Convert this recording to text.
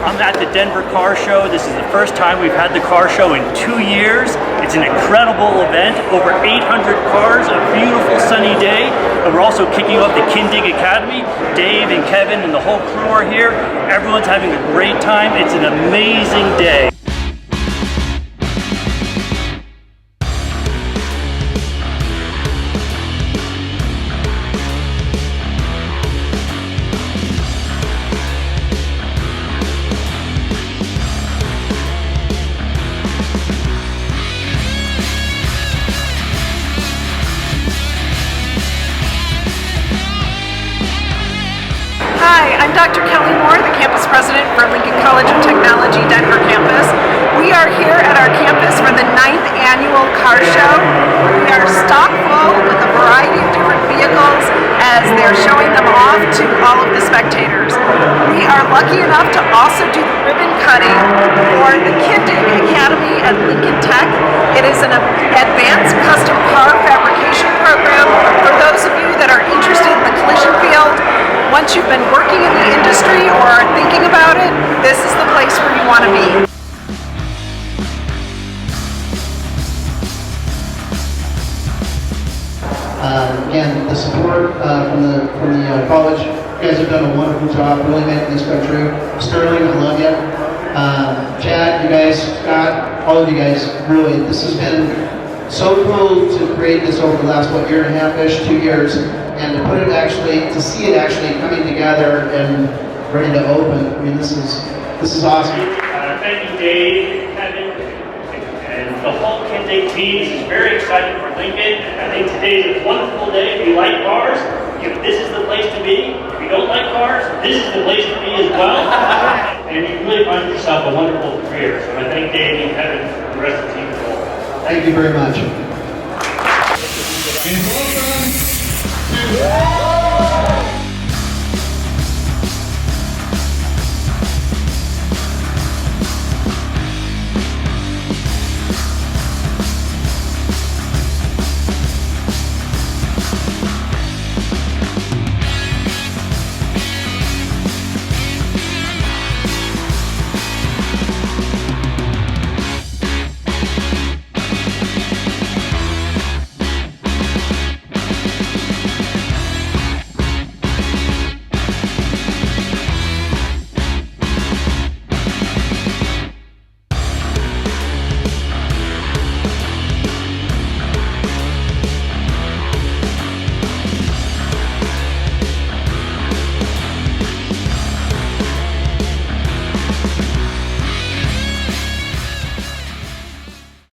I'm at the Denver Car Show. This is the first time we've had the car show in 2 years. It's an incredible event, over 800 cars, a beautiful sunny day, and we're also kicking off the Kindig Academy. Dave and Kevin and the whole crew are here. Everyone's having a great time. It's an amazing day. Hi, I'm Dr. Kelly Moore, the campus president for Lincoln College of Technology Denver campus. We are here at our campus for the 9th annual car show. We are stock full with a variety of different vehicles as they're showing them off to all of the spectators. We are lucky enough to also do the ribbon cutting for the Kindig Academy at Lincoln Tech. It is an advanced custom car fabrication program for those of you that are interested in the collision field. Once you've been working in the industry or are thinking about it, this is the place where you want to be. Again, the support from the college, you guys have done a wonderful job really making this come true. Sterling, I love you. Chad, you guys, Scott, all of you guys, really, this has been so cool to create this over the last, year and a half-ish, 2 years. And to put it to see it actually coming together and ready to open. I mean, this is awesome. Thank you, Dave, Kevin, and the whole Kindig team. This is very exciting for Lincoln. I think today is a wonderful day. If you like cars, this is the place to be. If you don't like cars, this is the place to be as well. And you really find yourself a wonderful career. So I thank Dave and Kevin and the rest of the team as well. Thank you very much. Yeah.